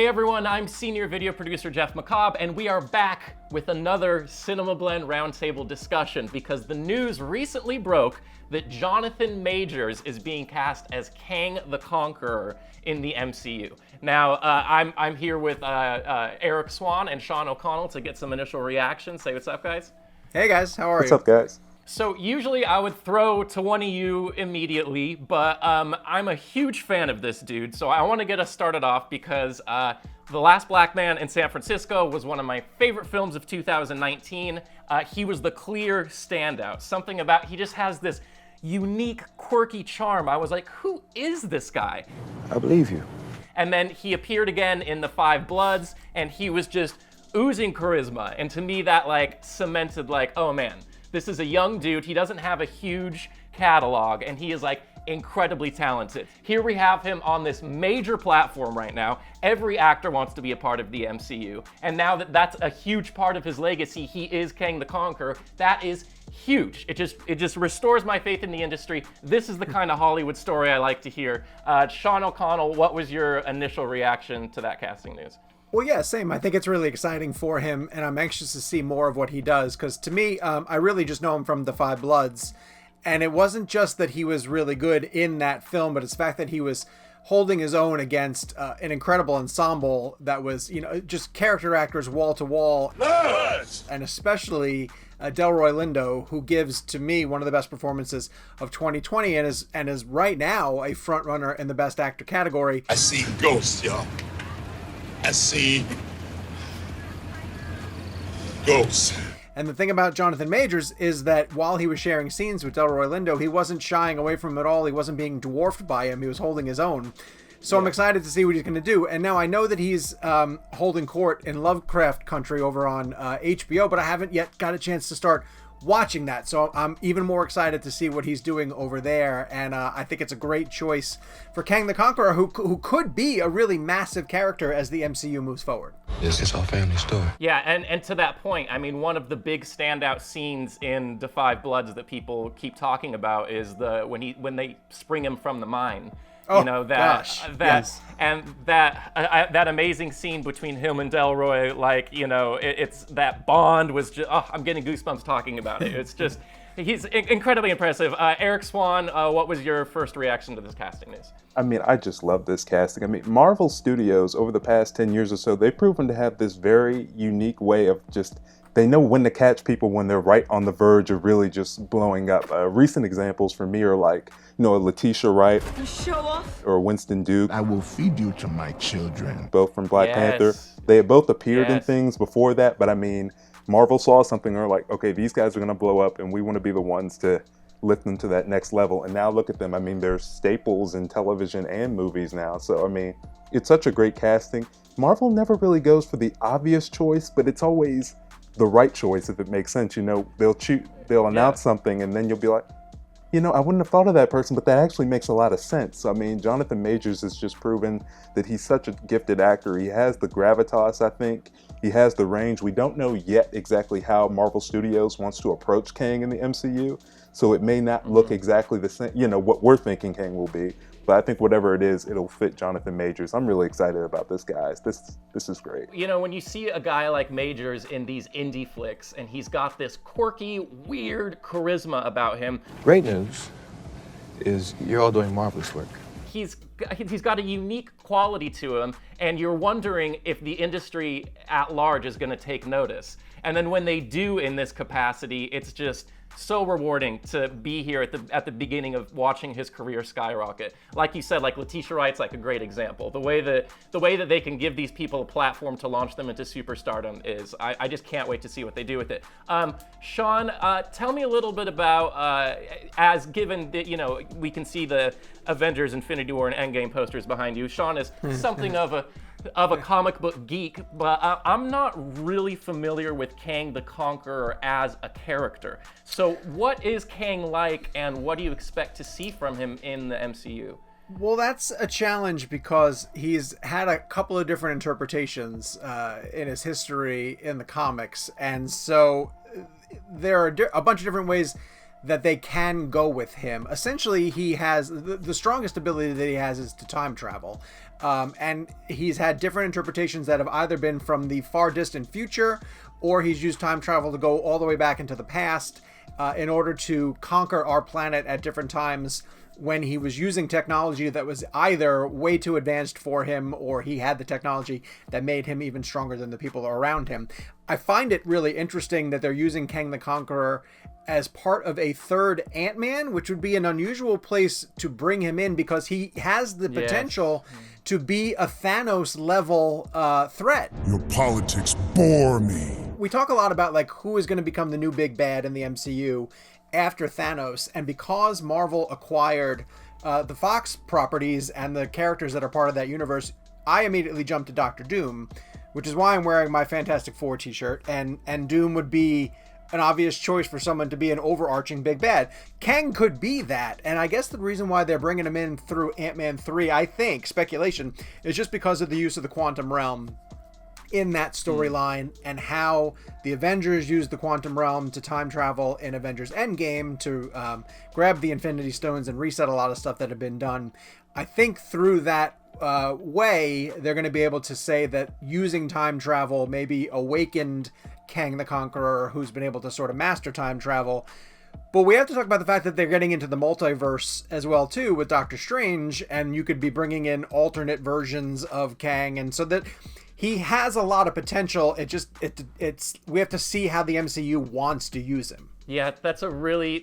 everyone, I'm senior video producer Jeff McCobb, and we are back with another CinemaBlend roundtable discussion because the news recently broke that Jonathan Majors is being cast as Kang the Conqueror in the MCU. Now, I'm here with Erik Swann and Sean O'Connell to get some initial reactions. Say what's up, guys. Hey guys, how are you? What's up, guys? So usually I would throw to one of you immediately, but I'm a huge fan of this dude, so I want to get us started off because The Last Black Man in San Francisco was one of my favorite films of 2019. He was the clear standout. Something about, he just has this unique, quirky charm. I was like, who is this guy? I believe you. And then he appeared again in The Five Bloods, and he was just oozing charisma. And to me, that like cemented like, oh man, this is a young dude. He doesn't have a huge catalog, and he is like incredibly talented. Here we have him on this major platform right now. Every actor wants to be a part of the MCU. And now that that's a huge part of his legacy, he is Kang the Conqueror. That is huge. It just restores my faith in the industry. This is the kind of Hollywood story I like to hear. Sean O'Connell, what was your initial reaction to that casting news? Well, yeah, same. I think it's really exciting for him, and I'm anxious to see more of what he does, because to me, I really just know him from The Five Bloods, and it wasn't just that he was really good in that film, but it's the fact that he was holding his own against an incredible ensemble that was, you know, just character actors wall to wall, and especially Delroy Lindo, who gives to me one of the best performances of 2020 and is right now a front runner in the Best Actor category. I see ghosts, y'all. I see ghosts. And the thing about Jonathan Majors is that while he was sharing scenes with Delroy Lindo, he wasn't shying away from him at all. He wasn't being dwarfed by him. He was holding his own. So yeah. I'm excited to see what he's going to do. And now I know that he's holding court in Lovecraft Country over on HBO, but I haven't yet got a chance to start watching that. So I'm even more excited to see what he's doing over there. And I think it's a great choice for Kang the Conqueror, who could be a really massive character as the MCU moves forward. It's our family story. Yeah, and to that point, I mean, one of the big standout scenes in The Five Bloods that people keep talking about is when they spring him from the mine. Oh, you know, yes. And that amazing scene between him and Delroy, like, you know, it's that bond was just, oh, I'm getting goosebumps talking about it. It's just, he's incredibly impressive. Erik Swann, what was your first reaction to this casting news? I mean, I just love this casting. I mean, Marvel Studios, over the past 10 years or so, they've proven to have this very unique way of just, they know when to catch people when they're right on the verge of really just blowing up. Recent examples for me are like, you know, Letitia Wright or Winston Duke. I will feed you to my children. Both from Black Panther. They had both appeared in things before that, but I mean, Marvel saw something and they're like, okay, these guys are going to blow up and we want to be the ones to lift them to that next level. And now look at them. I mean, they're staples in television and movies now. So, I mean, it's such a great casting. Marvel never really goes for the obvious choice, but it's always the right choice if it makes sense. You know, they'll announce something and then you'll be like, you know, I wouldn't have thought of that person, but that actually makes a lot of sense. I mean, Jonathan Majors has just proven that he's such a gifted actor. He has the gravitas, I think. He has the range. We don't know yet exactly how Marvel Studios wants to approach Kang in the MCU, so it may not look exactly the same, you know, what we're thinking Kang will be. But I think whatever it is, it'll fit Jonathan Majors. I'm really excited about this, guys. This is great. You know, when you see a guy like Majors in these indie flicks, and he's got this quirky, weird charisma about him. Great news is you're all doing marvelous work. He's got a unique quality to him, and you're wondering if the industry at large is going to take notice. And then when they do in this capacity, it's just so rewarding to be here at the beginning of watching his career skyrocket. Like you said, like Letitia Wright's like a great example. The way that they can give these people a platform to launch them into superstardom is, I just can't wait to see what they do with it. Sean, tell me a little bit about, as given that, you know, we can see the Avengers Infinity War and Endgame posters behind you. Sean is something of a comic book geek, but I'm not really familiar with Kang the Conqueror as a character. So what is Kang like, and what do you expect to see from him in the MCU? Well, that's a challenge because he's had a couple of different interpretations in his history in the comics, and so there are a bunch of different ways that they can go with him. Essentially, he has the strongest ability that he has is to time travel. And he's had different interpretations that have either been from the far distant future, or he's used time travel to go all the way back into the past in order to conquer our planet at different times when he was using technology that was either way too advanced for him, or he had the technology that made him even stronger than the people around him. I find it really interesting that they're using Kang the Conqueror as part of a third Ant-Man, which would be an unusual place to bring him in, because he has the potential to be a Thanos level threat. Your politics bore me. We talk a lot about like who is going to become the new big bad in the MCU after Thanos, and because Marvel acquired the Fox properties and the characters that are part of that universe, I immediately jumped to Doctor Doom, which is why I'm wearing my Fantastic Four t-shirt, and Doom would be an obvious choice for someone to be an overarching big bad. Kang could be that, and I guess the reason why they're bringing him in through Ant-Man 3, I think, speculation, is just because of the use of the quantum realm in that storyline, and how the Avengers used the quantum realm to time travel in Avengers Endgame to grab the Infinity Stones and reset a lot of stuff that had been done. I think through that way, they're going to be able to say that using time travel maybe awakened Kang the Conqueror, who's been able to sort of master time travel. But we have to talk about the fact that they're getting into the multiverse as well too with Doctor Strange, and you could be bringing in alternate versions of Kang, and so that he has a lot of potential. It's we have to see how the MCU wants to use him. Yeah, that's a really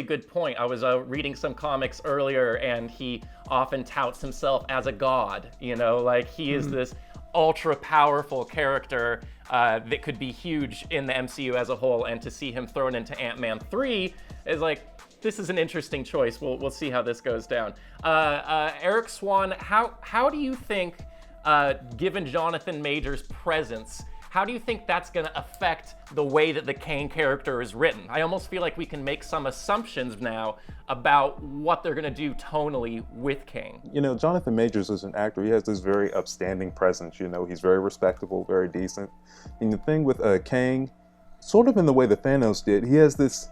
good point. I was reading some comics earlier, and he often touts himself as a god. You know, like he is this ultra powerful character that could be huge in the MCU as a whole, and to see him thrown into Ant-Man 3 is like, this is an interesting choice. We'll see how this goes down. Erik Swann, how do you think, given Jonathan Majors' presence, how do you think that's going to affect the way that the Kang character is written? I almost feel like we can make some assumptions now about what they're going to do tonally with Kang. You know, Jonathan Majors is an actor. He has this very upstanding presence. You know, he's very respectable, very decent. And the thing with Kang, sort of in the way that Thanos did, he has this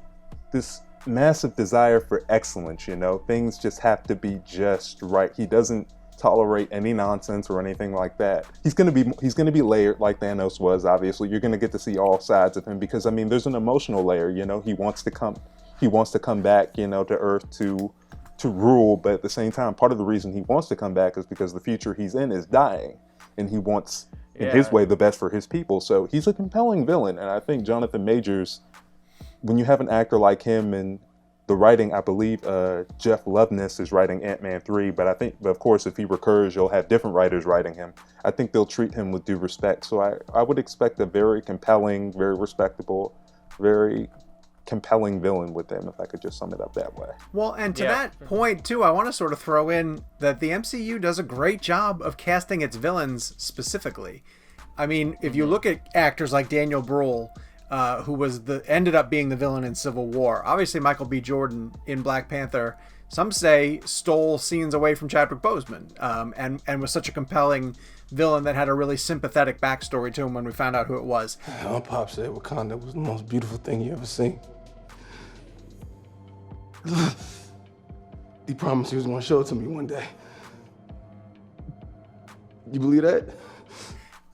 massive desire for excellence. You know, things just have to be just right. He doesn't tolerate any nonsense or anything like that. He's gonna be layered like Thanos was. Obviously, you're gonna get to see all sides of him, because I mean, there's an emotional layer. You know, he wants to come back, you know, to Earth to rule, but at the same time, part of the reason he wants to come back is because the future he's in is dying, and he wants, in his way, the best for his people. So he's a compelling villain, and I think Jonathan Majors, when you have an actor like him, and the writing, I believe Jeff Loveness is writing Ant-Man 3, but I think, of course, if he recurs, you'll have different writers writing him. I think they'll treat him with due respect. So I would expect a very compelling, very respectable, very compelling villain with them, if I could just sum it up that way. Well, and to that point, too, I want to sort of throw in that the MCU does a great job of casting its villains specifically. I mean, if you look at actors like Daniel Bruhl, who ended up being the villain in Civil War. Obviously, Michael B. Jordan in Black Panther, some say, stole scenes away from Chadwick Boseman, and was such a compelling villain that had a really sympathetic backstory to him when we found out who it was. My pop said Wakanda was the most beautiful thing you ever seen. He promised he was going to show it to me one day. You believe that?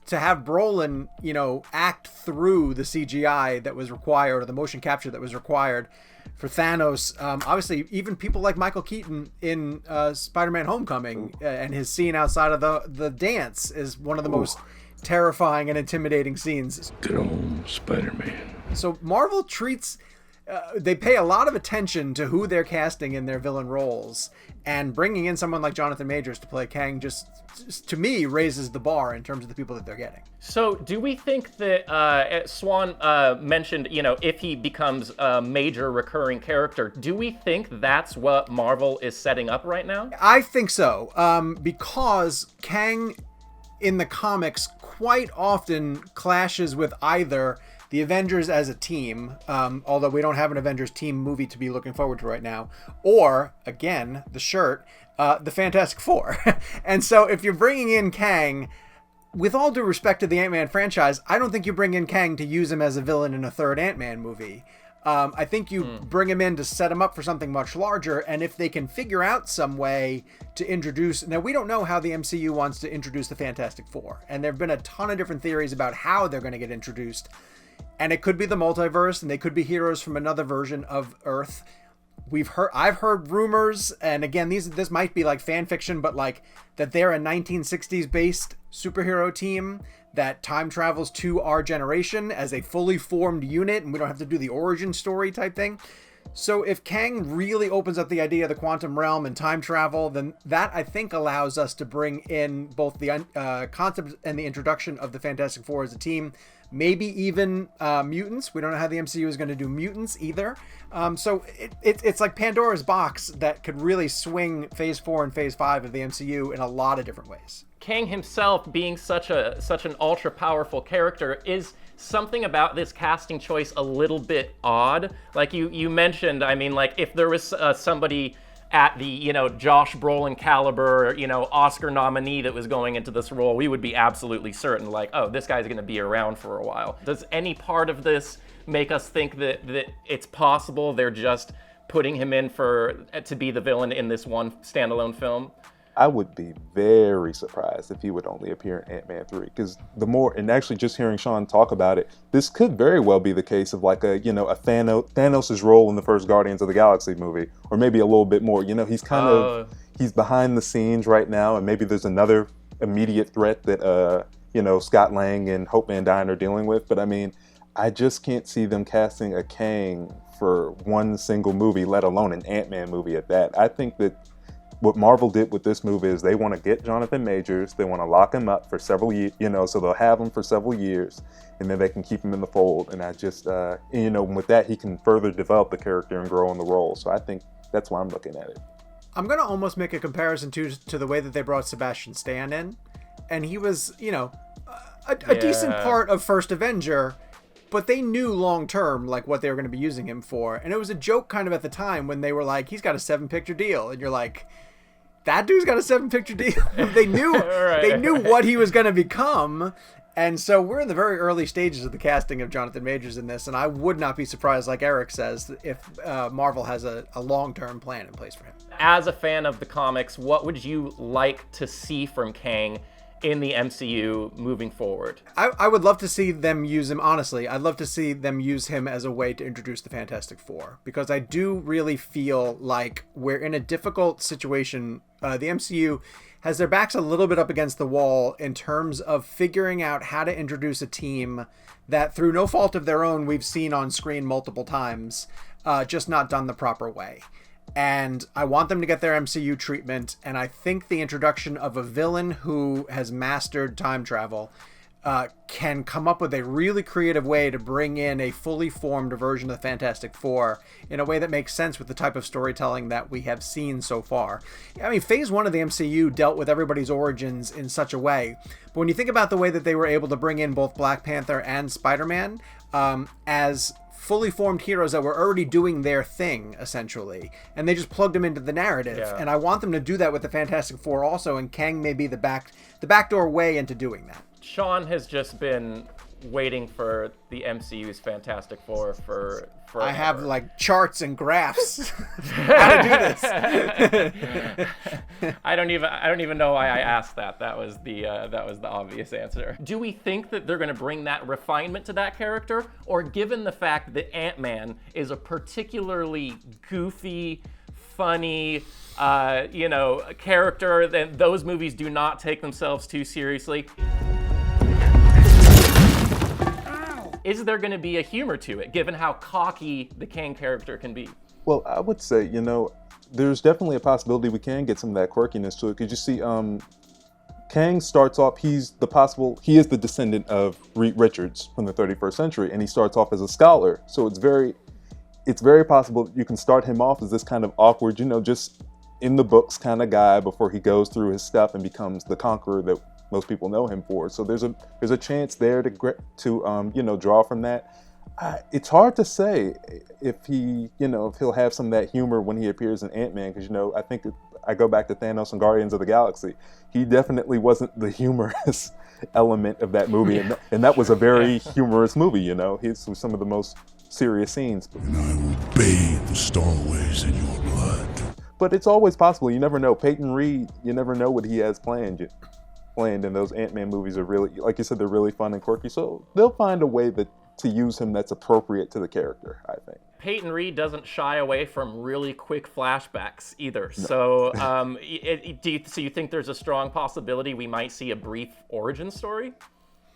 To have Brolin, you know, act through the CGI that was required, or the motion capture that was required for Thanos. Obviously, even people like Michael Keaton in Spider-Man Homecoming and his scene outside of the dance is one of the most terrifying and intimidating scenes. Good old Spider-Man. So Marvel treats... they pay a lot of attention to who they're casting in their villain roles, and bringing in someone like Jonathan Majors to play Kang just to me raises the bar in terms of the people that they're getting. So do we think that Swann mentioned, you know, if he becomes a major recurring character, do we think that's what Marvel is setting up right now? I think so, because Kang in the comics quite often clashes with either the Avengers as a team, although we don't have an Avengers team movie to be looking forward to right now, or, again, the shirt, the Fantastic Four. And so if you're bringing in Kang, with all due respect to the Ant-Man franchise, I don't think you bring in Kang to use him as a villain in a third Ant-Man movie. I think you bring him in to set him up for something much larger, and if they can figure out some way to introduce... Now, we don't know how the MCU wants to introduce the Fantastic Four, and there have been a ton of different theories about how they're going to get introduced, and it could be the multiverse, and they could be heroes from another version of Earth. I've heard rumors, and again, this might be like fan fiction, but like that they're a 1960s based superhero team that time travels to our generation as a fully formed unit, and we don't have to do the origin story type thing. So if Kang really opens up the idea of the quantum realm and time travel, then that, I think, allows us to bring in both the concept and the introduction of the Fantastic Four as a team, maybe even mutants. We don't know how the MCU is going to do mutants either. So it's like Pandora's box that could really swing Phase 4 and Phase 5 of the MCU in a lot of different ways. Kang himself being such an ultra powerful character, is something about this casting choice a little bit odd. Like you mentioned, I mean, like if there was somebody at the, Josh Brolin caliber, Oscar nominee that was going into this role, we would be absolutely certain, like, oh, this guy's going to be around for a while. Does any part of this make us think that it's possible they're just putting him in to be the villain in this one standalone film? I would be very surprised if he would only appear in Ant-Man 3, because and actually just hearing Sean talk about it, this could very well be the case of like a Thanos' role in the first Guardians of the Galaxy movie, or maybe a little bit more. He's he's behind the scenes right now, and maybe there's another immediate threat that Scott Lang and Hope Van Dyne are dealing with. But I mean, I just can't see them casting a Kang for one single movie, let alone an Ant-Man movie at that. I think that what Marvel did with this movie is they want to get Jonathan Majors, they want to lock him up for several years, so they'll have him for several years, and then they can keep him in the fold. And I just, with that, he can further develop the character and grow in the role. So I think that's why I'm looking at it. I'm going to almost make a comparison to the way that they brought Sebastian Stan in. And he was, a decent part of First Avenger, but they knew long term like what they were going to be using him for. And it was a joke kind of at the time when they were like, he's got a 7-picture deal. And you're like, that dude's got a 7-picture deal. They knew They knew what he was going to become. And so we're in the very early stages of the casting of Jonathan Majors in this, and I would not be surprised, like Eric says, if Marvel has a long-term plan in place for him. As a fan of the comics, what would you like to see from Kang in the MCU moving forward? I would love to see them use him, honestly. I'd love to see them use him as a way to introduce the Fantastic Four, because I do really feel like we're in a difficult situation. The MCU has their backs a little bit up against the wall in terms of figuring out how to introduce a team that, through no fault of their own, we've seen on screen multiple times, just not done the proper way. And I want them to get their MCU treatment, and I think the introduction of a villain who has mastered time travel can come up with a really creative way to bring in a fully formed version of the Fantastic Four in a way that makes sense with the type of storytelling that we have seen so far. I mean, Phase 1 of the MCU dealt with everybody's origins in such a way, but when you think about the way that they were able to bring in both Black Panther and Spider-Man as fully formed heroes that were already doing their thing, essentially, and they just plugged them into the narrative. Yeah. And I want them to do that with the Fantastic Four also, and Kang may be the backdoor way into doing that. Sean has just been waiting for the MCU's Fantastic Four for I have like charts and graphs how to do this. I don't even know why I asked that. That was the obvious answer. Do we think that they're going to bring that refinement to that character, or given the fact that Ant-Man is a particularly goofy, funny, character, that those movies do not take themselves too seriously? Is there going to be a humor to it, given how cocky the Kang character can be? Well, I would say, there's definitely a possibility we can get some of that quirkiness to it. Because you see, Kang starts off, he is the descendant of Reed Richards from the 31st century, and he starts off as a scholar. So it's very possible you can start him off as this kind of awkward, just in the books kind of guy before he goes through his stuff and becomes the conqueror that most people know him for. So there's a chance there to draw from that. It's hard to say if he, if he'll have some of that humor when he appears in Ant-Man, because, I think I go back to Thanos and Guardians of the Galaxy. He definitely wasn't the humorous element of that movie, and that was a very humorous movie, He's some of the most serious scenes. And I will bathe the stowaways in your blood. But it's always possible. You never know. Peyton Reed, you never know what he has planned, and those Ant-Man movies are really, like you said, they're really fun and quirky, so they'll find a way to use him that's appropriate to the character, I think. Peyton Reed doesn't shy away from really quick flashbacks either. No. So, do you think there's a strong possibility we might see a brief origin story?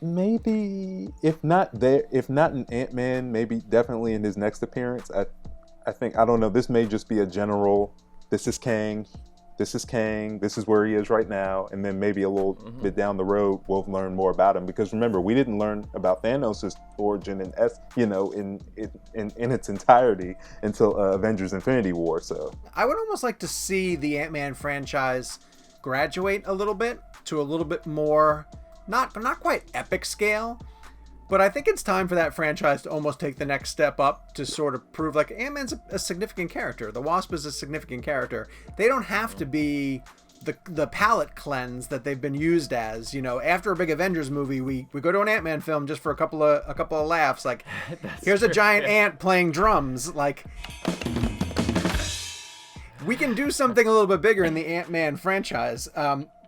Maybe, if not in Ant-Man, maybe definitely in his next appearance. I think, I don't know, this may just be a general, this is Kang, this is where he is right now, and then maybe a little bit down the road we'll learn more about him, because remember, we didn't learn about Thanos' origin in its entirety until Avengers Infinity War. So I would almost like to see the Ant-Man franchise graduate a little bit to a little bit more, not quite epic scale, but I think it's time for that franchise to almost take the next step up to sort of prove like Ant-Man's a significant character. The Wasp is a significant character. They don't have to be the palate cleanse that they've been used as. After a big Avengers movie, we go to an Ant-Man film just for a couple of laughs. Like, here's a giant ant playing drums. Like, we can do something a little bit bigger in the Ant-Man franchise.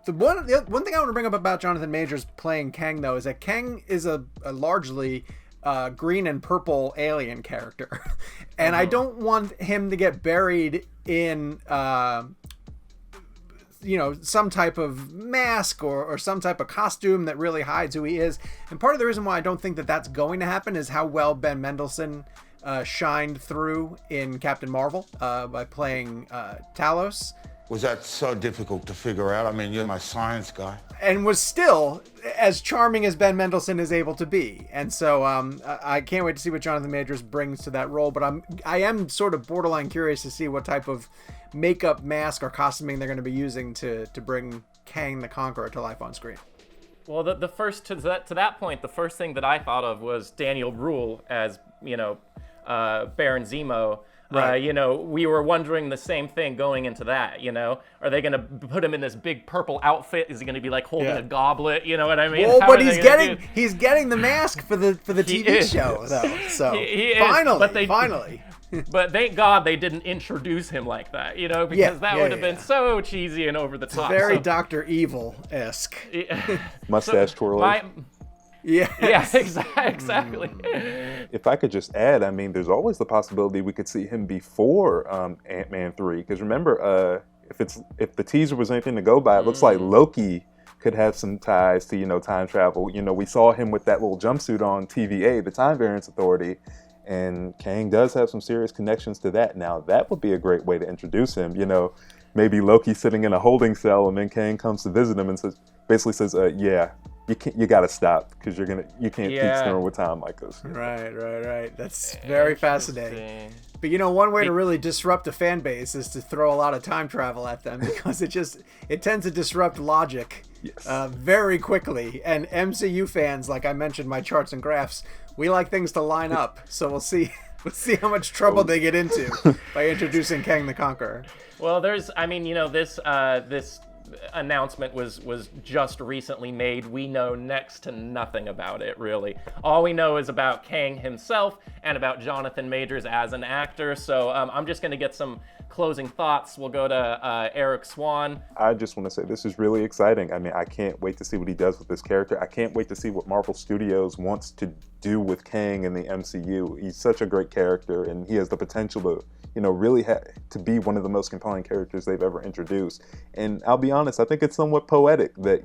The one thing I want to bring up about Jonathan Majors playing Kang, though, is that Kang is a largely green and purple alien character. And I don't want him to get buried in, some type of mask or some type of costume that really hides who he is. And part of the reason why I don't think that that's going to happen is how well Ben Mendelsohn shined through in Captain Marvel by playing Talos. Was that so difficult to figure out? I mean, you're my science guy. And was still as charming as Ben Mendelsohn is able to be. And so I can't wait to see what Jonathan Majors brings to that role. But I am sort of borderline curious to see what type of makeup, mask, or costuming they're going to be using to bring Kang the Conqueror to life on screen. Well, the first to that point, the first thing that I thought of was Daniel Bruhl as Baron Zemo. Right. We were wondering the same thing going into that, Are they going to put him in this big purple outfit? Is he going to be like holding a goblet? You know what I mean? Well, but he's getting the mask for the TV show, though. So finally. But thank God they didn't introduce him like that, because that would have been so cheesy and over the top. Very Dr. Evil-esque. Mustache twirling. Yeah. Exactly. If I could just add, I mean, there's always the possibility we could see him before Ant-Man 3. Because remember, if the teaser was anything to go by, it looks like Loki could have some ties to, time travel. We saw him with that little jumpsuit on TVA, the Time Variance Authority, and Kang does have some serious connections to that. Now, that would be a great way to introduce him. Maybe Loki sitting in a holding cell, and then Kang comes to visit him and basically says, you got to stop, because you can't keep screwing with time like this. Right. That's very fascinating. But one way to really disrupt a fan base is to throw a lot of time travel at them, because it tends to disrupt logic very quickly. And MCU fans, like I mentioned, my charts and graphs, we like things to line up. So we'll see how much trouble they get into by introducing Kang the Conqueror. Well, this announcement was just recently made. We know next to nothing about it, really. All we know is about Kang himself and about Jonathan Majors as an actor. So I'm just going to get some closing thoughts. We'll go to Erik Swann. I just want to say this is really exciting. I mean, I can't wait to see what he does with this character. I can't wait to see what Marvel Studios wants to do with Kang in the MCU. He's such a great character, and he has the potential to really to be one of the most compelling characters they've ever introduced. And I'll be honest, I think it's somewhat poetic that,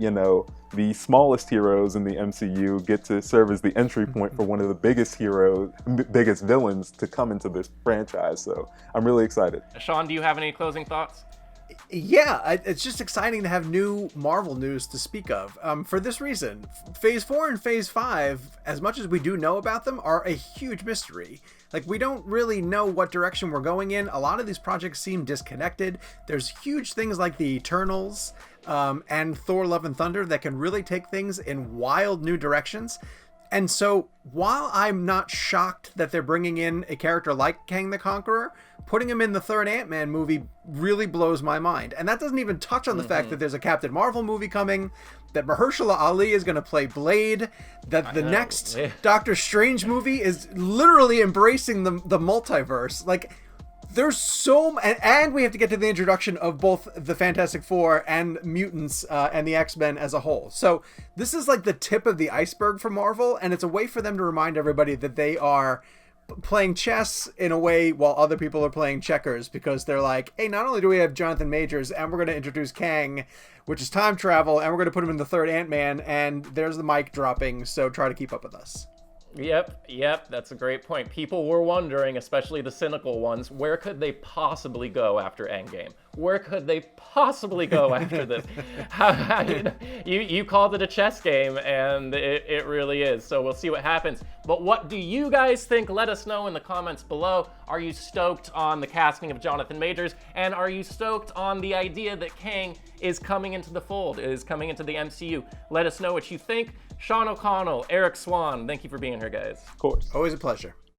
the smallest heroes in the MCU get to serve as the entry point for one of the biggest villains to come into this franchise. So I'm really excited. Sean, do you have any closing thoughts? Yeah, it's just exciting to have new Marvel news to speak of. For this reason, Phase 4 and Phase 5, as much as we do know about them, are a huge mystery. Like, we don't really know what direction we're going in. A lot of these projects seem disconnected. There's huge things like the Eternals and Thor Love and Thunder that can really take things in wild new directions. And so while I'm not shocked that they're bringing in a character like Kang the Conqueror, putting him in the third Ant-Man movie really blows my mind. And that doesn't even touch on the fact that there's a Captain Marvel movie coming, that Mahershala Ali is going to play Blade, that the next Doctor Strange movie is literally embracing the multiverse. Like, there's and we have to get to the introduction of both the Fantastic Four and mutants and the X-Men as a whole. So this is like the tip of the iceberg for Marvel, and it's a way for them to remind everybody that they are playing chess in a way while other people are playing checkers, because they're like, hey, not only do we have Jonathan Majors, and we're going to introduce Kang, which is time travel, and we're going to put him in the third Ant-Man, and there's the mic dropping, so try to keep up with us. Yep, that's a great point. People were wondering, especially the cynical ones, where could they possibly go after Endgame? Where could they possibly go after this? You called it a chess game, and it really is. So we'll see what happens. But what do you guys think? Let us know in the comments below. Are you stoked on the casting of Jonathan Majors? And are you stoked on the idea that Kang is coming into the fold, is coming into the MCU? Let us know what you think. Sean O'Connell, Erik Swann, thank you for being here, guys. Of course. Always a pleasure.